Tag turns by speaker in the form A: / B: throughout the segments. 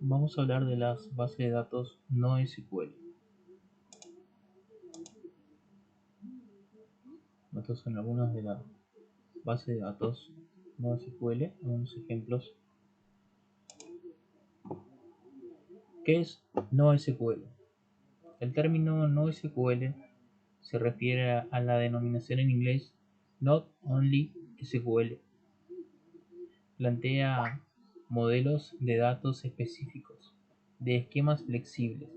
A: Vamos a hablar de las bases de datos no SQL. Estos son algunas de las bases de datos no SQL, algunos ejemplos. ¿Qué es no SQL? El término no SQL se refiere a la denominación en inglés Not Only SQL. Plantea modelos de datos específicos de esquemas flexibles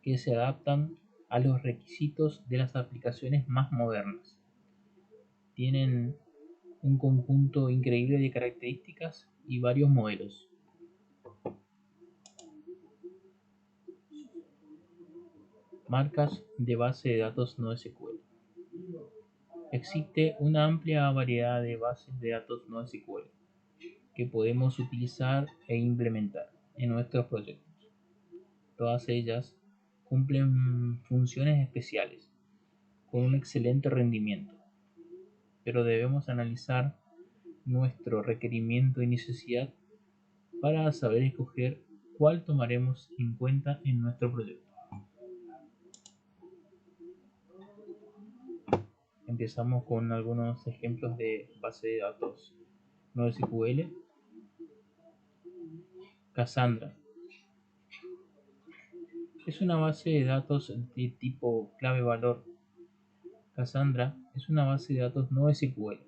A: que se adaptan a los requisitos de las aplicaciones más modernas. Tienen un conjunto increíble de características y varios modelos. Marcas de base de datos no SQL. Existe una amplia variedad de bases de datos no SQL que podemos utilizar e implementar en nuestros proyectos. Todas ellas cumplen funciones especiales con un excelente rendimiento, pero debemos analizar nuestro requerimiento y necesidad para saber escoger cuál tomaremos en cuenta en nuestro proyecto. Empezamos con algunos ejemplos de base de datos no SQL. Cassandra es una base de datos de tipo clave-valor. Cassandra es una base de datos no SQL.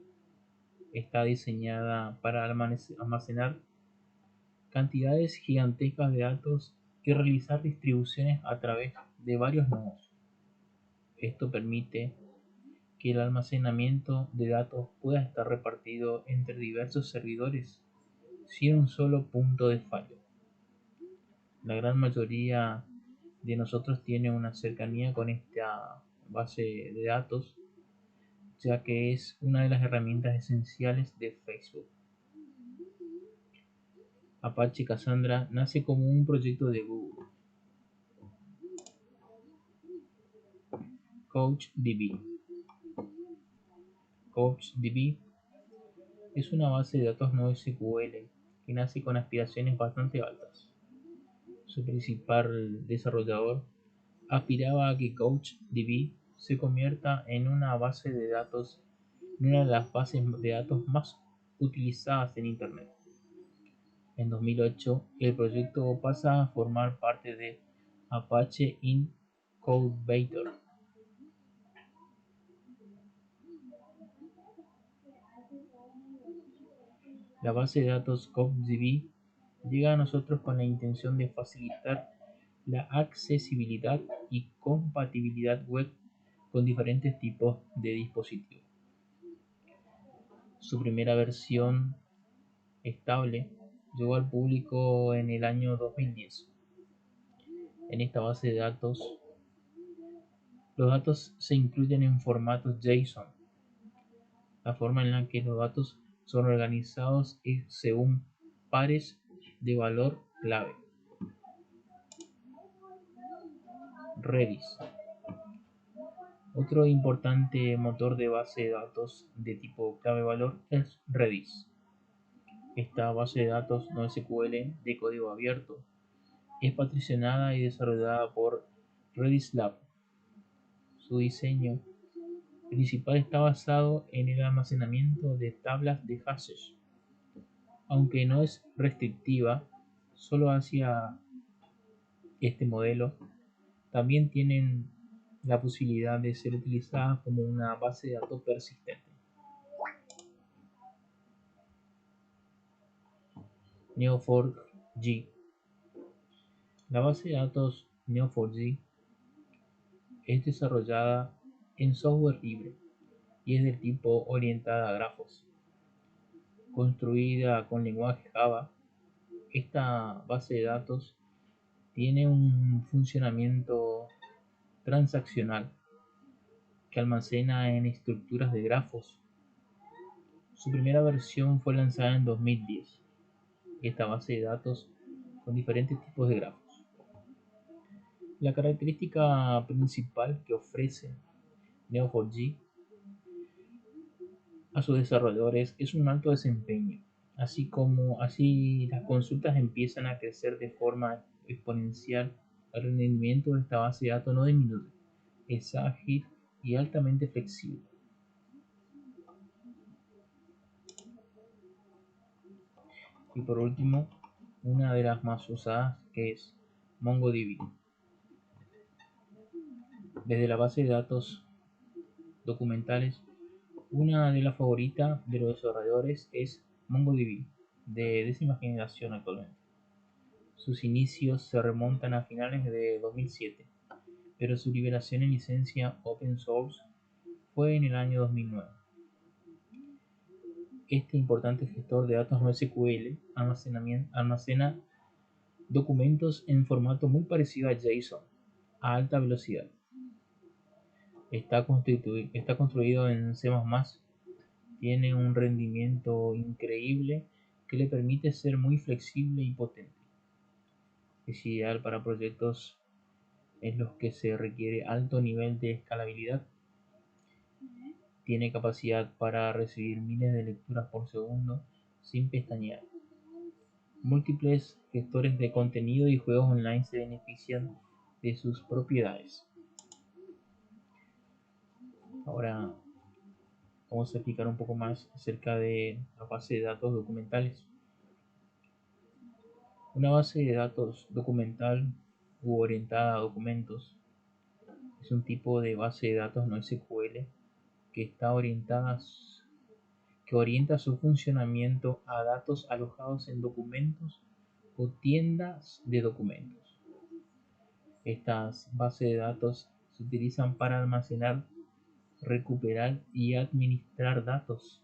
A: Está diseñada para almacenar cantidades gigantescas de datos y realizar distribuciones a través de varios nodos. Esto permite que el almacenamiento de datos pueda estar repartido entre diversos servidores sin un solo punto de fallo. La gran mayoría de nosotros tiene una cercanía con esta base de datos, ya que es una de las herramientas esenciales de Facebook. Apache Cassandra nace como un proyecto de Google. CouchDB. CouchDB es una base de datos no SQL que nace con aspiraciones bastante altas. Su principal desarrollador aspiraba a que CouchDB se convierta en una base de datos, en una de las bases de datos más utilizadas en Internet. En 2008, el proyecto pasa a formar parte de Apache Incubator. La base de datos CouchDB llega a nosotros con la intención de facilitar la accesibilidad y compatibilidad web con diferentes tipos de dispositivos. Su primera versión estable llegó al público en el año 2010. En esta base de datos, los datos se incluyen en formatos JSON. La forma en la que los datos son organizados es según pares de valor clave. Redis. Otro importante motor de base de datos de tipo clave-valor es Redis. Esta base de datos no SQL de código abierto es patrocinada y desarrollada por Redis Lab. Su diseño principal está basado en el almacenamiento de tablas de hashes. Aunque no es restrictiva solo hacia este modelo, también tienen la posibilidad de ser utilizadas como una base de datos persistente. Neo4j. La base de datos Neo4j es desarrollada en software libre y es del tipo orientada a grafos. Construida con lenguaje Java, esta base de datos tiene un funcionamiento transaccional que almacena en estructuras de grafos. Su primera versión fue lanzada en 2010. Esta base de datos con diferentes tipos de grafos. La característica principal que ofrece Neo4j a sus desarrolladores es un alto desempeño Así las consultas empiezan a crecer de forma exponencial. El rendimiento de esta base de datos no disminuye, es ágil y altamente flexible. Y por último, una de las más usadas, que es MongoDB. Desde la base de datos documentales, una de las favoritas de los desarrolladores es MongoDB, de 10ª generación actualmente. Sus inicios se remontan a finales de 2007, pero su liberación en licencia open source fue en el año 2009. Este importante gestor de datos NoSQL almacena documentos en formato muy parecido a JSON a alta velocidad. Está construido en C++, tiene un rendimiento increíble que le permite ser muy flexible y potente. Es ideal para proyectos en los que se requiere alto nivel de escalabilidad. Tiene capacidad para recibir miles de lecturas por segundo sin pestañear. Múltiples gestores de contenido y juegos online se benefician de sus propiedades. Ahora vamos a explicar un poco más acerca de la base de datos documentales. Una base de datos documental u orientada a documentos es un tipo de base de datos NoSQL que orienta su funcionamiento a datos alojados en documentos o tiendas de documentos. Estas bases de datos se utilizan para almacenar, recuperar y administrar datos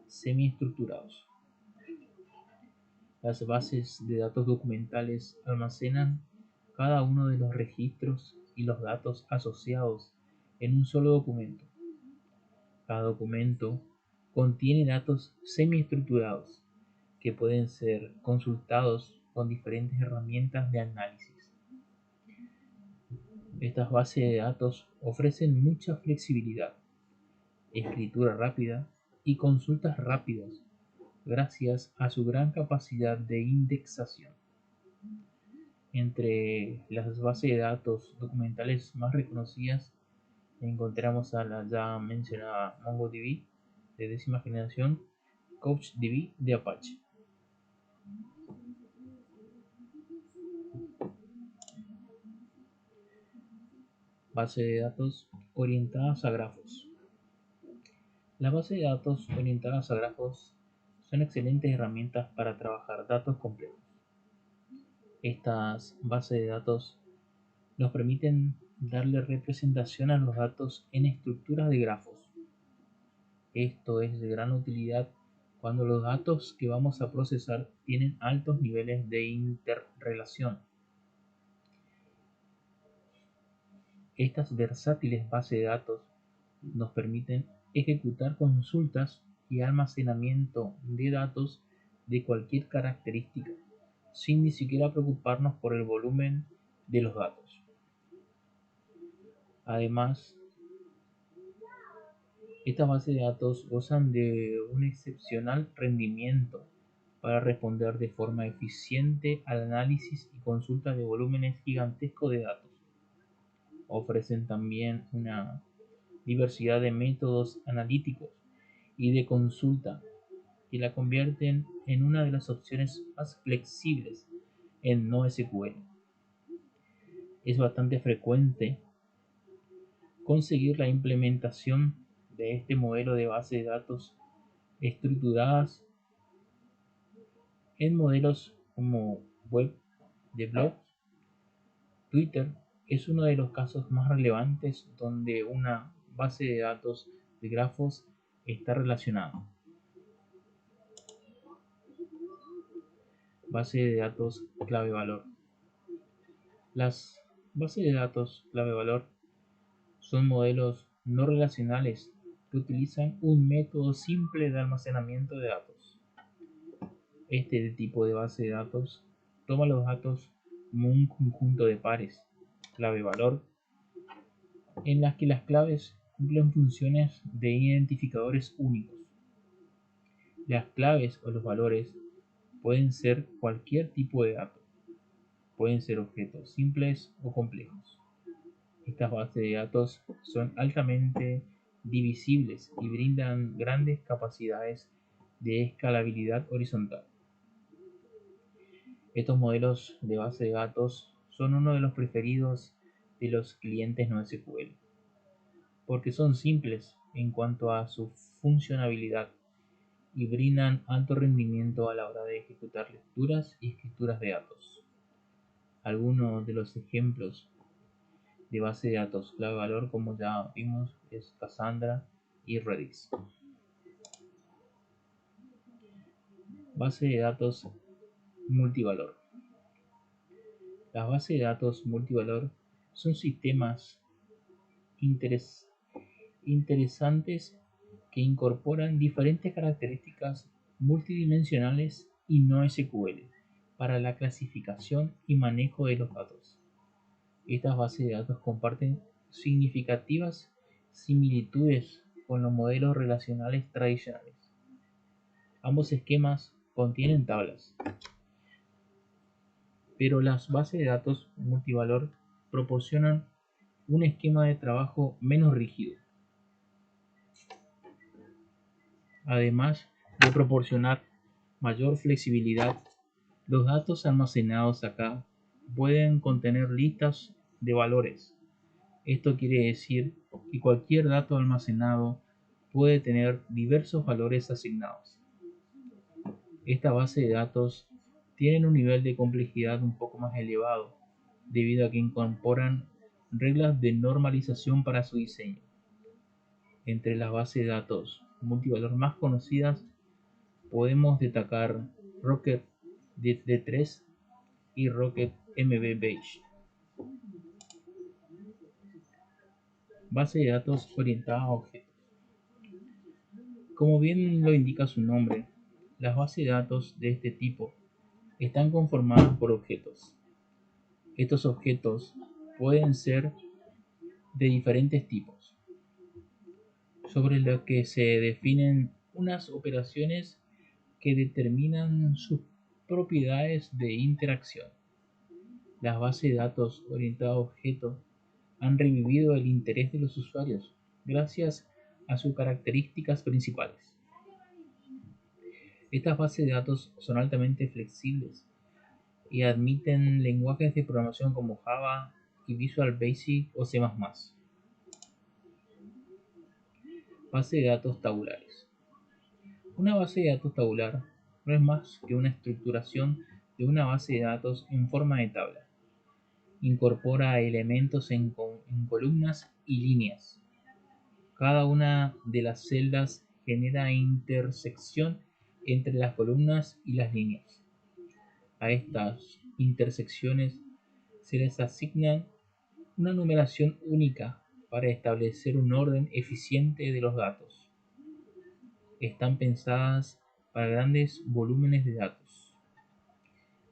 A: semiestructurados. Las bases de datos documentales almacenan cada uno de los registros y los datos asociados en un solo documento. Cada documento contiene datos semiestructurados que pueden ser consultados con diferentes herramientas de análisis. Estas bases de datos ofrecen mucha flexibilidad, escritura rápida y consultas rápidas gracias a su gran capacidad de indexación. Entre las bases de datos documentales más reconocidas encontramos a la ya mencionada MongoDB de 10ª generación, CouchDB de Apache. Base de datos orientadas a grafos. Las bases de datos orientadas a grafos son excelentes herramientas para trabajar datos complejos. Estas bases de datos nos permiten darle representación a los datos en estructuras de grafos. Esto es de gran utilidad cuando los datos que vamos a procesar tienen altos niveles de interrelación. Estas versátiles bases de datos nos permiten ejecutar consultas y almacenamiento de datos de cualquier característica, sin ni siquiera preocuparnos por el volumen de los datos. Además, estas bases de datos gozan de un excepcional rendimiento para responder de forma eficiente al análisis y consulta de volúmenes gigantescos de datos. Ofrecen también una diversidad de métodos analíticos y de consulta que la convierten en una de las opciones más flexibles en NoSQL. Es bastante frecuente conseguir la implementación de este modelo de base de datos estructuradas en modelos como web de blogs. Twitter es uno de los casos más relevantes donde una base de datos de grafos está relacionada. Base de datos clave valor. Las bases de datos clave valor son modelos no relacionales que utilizan un método simple de almacenamiento de datos. Este tipo de base de datos toma los datos como un conjunto de pares clave valor en las que las claves cumplen funciones de identificadores únicos. Las claves o los valores Pueden ser cualquier tipo de dato, pueden ser objetos simples o complejos. Estas bases de datos son altamente divisibles y brindan grandes capacidades de escalabilidad horizontal. Estos modelos de base de datos son uno de los preferidos de los clientes NoSQL, porque son simples en cuanto a su funcionalidad y brindan alto rendimiento a la hora de ejecutar lecturas y escrituras de datos. Algunos de los ejemplos de base de datos clave valor, como ya vimos, es Cassandra y Redis. Base de datos multivalor. Las bases de datos multivalor son sistemas interesantes que incorporan diferentes características multidimensionales y no SQL para la clasificación y manejo de los datos. Estas bases de datos comparten significativas similitudes con los modelos relacionales tradicionales. Ambos esquemas contienen tablas, pero las bases de datos multivalor proporcionan un esquema de trabajo menos rígido. Además de proporcionar mayor flexibilidad, los datos almacenados acá pueden contener listas de valores. Esto quiere decir que cualquier dato almacenado puede tener diversos valores asignados. Esta base de datos tienen un nivel de complejidad un poco más elevado, debido a que incorporan reglas de normalización para su diseño. Entre las bases de datos multivalor más conocidas podemos destacar Rocket D3 y Rocket MB-Beige. Base de datos orientada a objetos. Como bien lo indica su nombre, las bases de datos de este tipo están conformadas por objetos. Estos objetos pueden ser de diferentes tipos, sobre lo que se definen unas operaciones que determinan sus propiedades de interacción. Las bases de datos orientadas a objetos han revivido el interés de los usuarios gracias a sus características principales. Estas bases de datos son altamente flexibles y admiten lenguajes de programación como Java y Visual Basic o C++. Base de datos tabulares. Una base de datos tabular no es más que una estructuración de una base de datos en forma de tabla. Incorpora elementos en columnas y líneas. Cada una de las celdas genera intersección entre las columnas y las líneas. A estas intersecciones se les asigna una numeración única para establecer un orden eficiente de los datos. Están pensadas para grandes volúmenes de datos.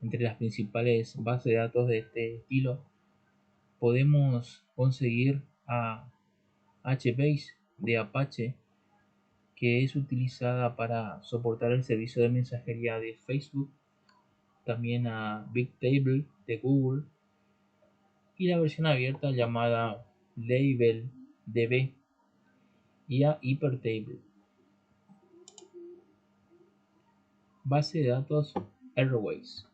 A: Entre las principales bases de datos de este estilo podemos conseguir a HBase de Apache, que es utilizada para soportar el servicio de mensajería de Facebook, también a Bigtable de Google y la versión abierta llamada LabelDB y a Hypertable. Base de datos Arrays.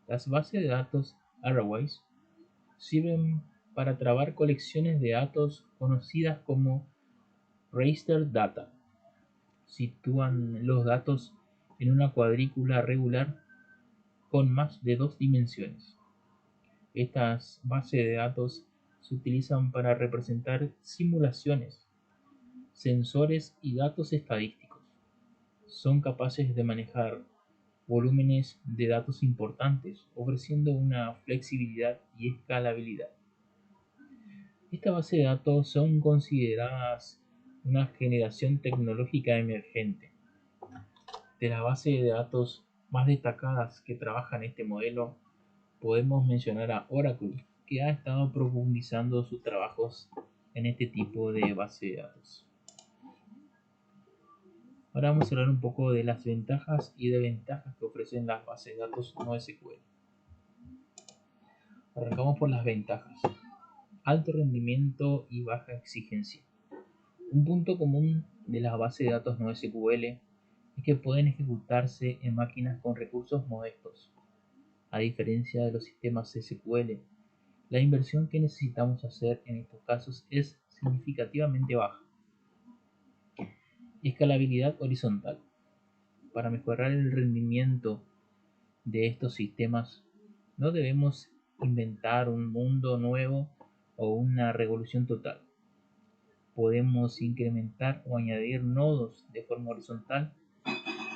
A: Las bases de datos Arrays sirven para trabar colecciones de datos conocidas como raster data. Sitúan los datos en una cuadrícula regular con más de dos dimensiones. Estas bases de datos se utilizan para representar simulaciones, sensores y datos estadísticos. Son capaces de manejar volúmenes de datos importantes, ofreciendo una flexibilidad y escalabilidad. Estas bases de datos son consideradas una generación tecnológica emergente. De las bases de datos más destacadas que trabajan este modelo, podemos mencionar a Oracle, que ha estado profundizando sus trabajos en este tipo de base de datos. Ahora vamos a hablar un poco de las ventajas y desventajas que ofrecen las bases de datos no SQL. Arrancamos por las ventajas. Alto rendimiento y baja exigencia. Un punto común de las bases de datos no SQL es que pueden ejecutarse en máquinas con recursos modestos. A diferencia de los sistemas SQL, la inversión que necesitamos hacer en estos casos es significativamente baja. Escalabilidad horizontal. Para mejorar el rendimiento de estos sistemas, no debemos inventar un mundo nuevo o una revolución total. Podemos incrementar o añadir nodos de forma horizontal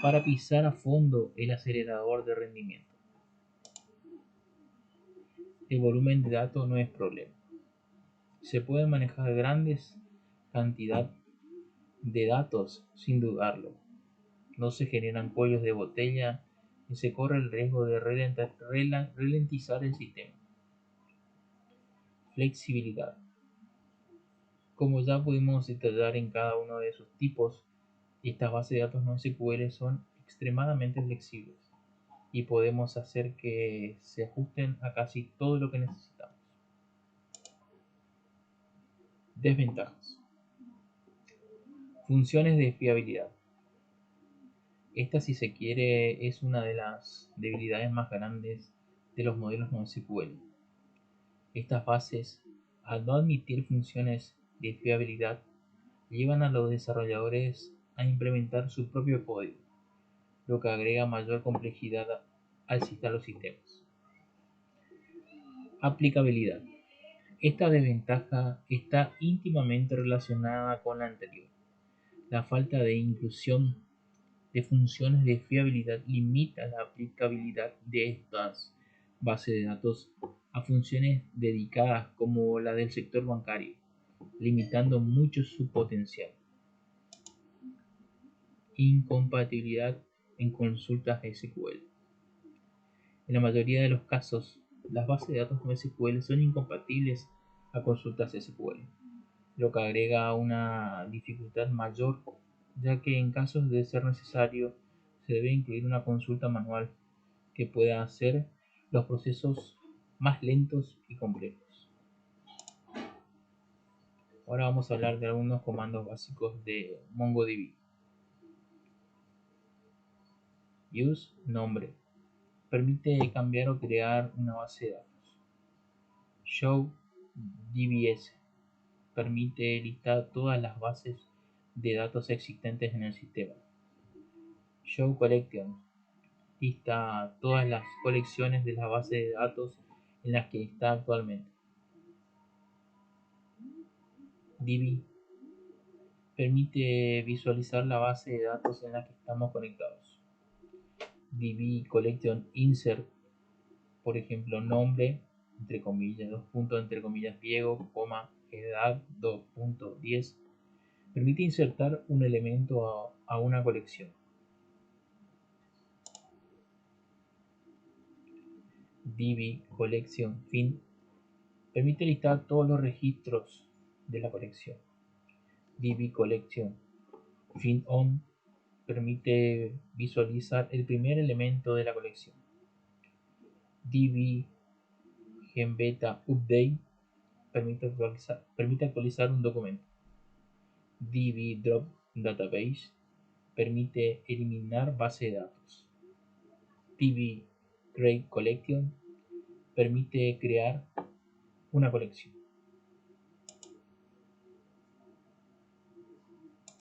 A: para pisar a fondo el acelerador de rendimiento. El volumen de datos no es problema. Se puede manejar grandes cantidades de datos sin dudarlo. No se generan cuellos de botella y se corre el riesgo de ralentizar el sistema. Flexibilidad. Como ya pudimos detallar en cada uno de sus tipos, estas bases de datos no SQL son extremadamente flexibles y podemos hacer que se ajusten a casi todo lo que necesitamos. Desventajas. Funciones de fiabilidad. Esta, si se quiere, es una de las debilidades más grandes de los modelos NoSQL. Estas bases, al no admitir funciones de fiabilidad, llevan a los desarrolladores a implementar su propio código, lo que agrega mayor complejidad a los sistemas. Aplicabilidad. Esta desventaja está íntimamente relacionada con la anterior. La falta de inclusión de funciones de fiabilidad limita la aplicabilidad de estas bases de datos a funciones dedicadas como la del sector bancario, limitando mucho su potencial. Incompatibilidad en consultas SQL. En la mayoría de los casos, las bases de datos no SQL son incompatibles a consultas SQL, lo que agrega una dificultad mayor, ya que en casos de ser necesario se debe incluir una consulta manual que pueda hacer los procesos más lentos y complejos. Ahora vamos a hablar de algunos comandos básicos de MongoDB. Use nombre. Permite cambiar o crear una base de datos. Show DBS. Permite listar todas las bases de datos existentes en el sistema. Show Collection. Lista todas las colecciones de la base de datos en las que está actualmente. DB permite visualizar la base de datos en la que estamos conectados. DB Collection Insert, por ejemplo, nombre, entre comillas, dos puntos, entre comillas, Diego, coma, edad, 2.10, permite insertar un elemento a una colección. DB Collection Fin permite listar todos los registros de la colección. DB Collection Fin On permite visualizar el primer elemento de la colección. DB Genbeta Update permite actualizar un documento. DB Drop Database permite eliminar base de datos. DB Create Collection permite crear una colección.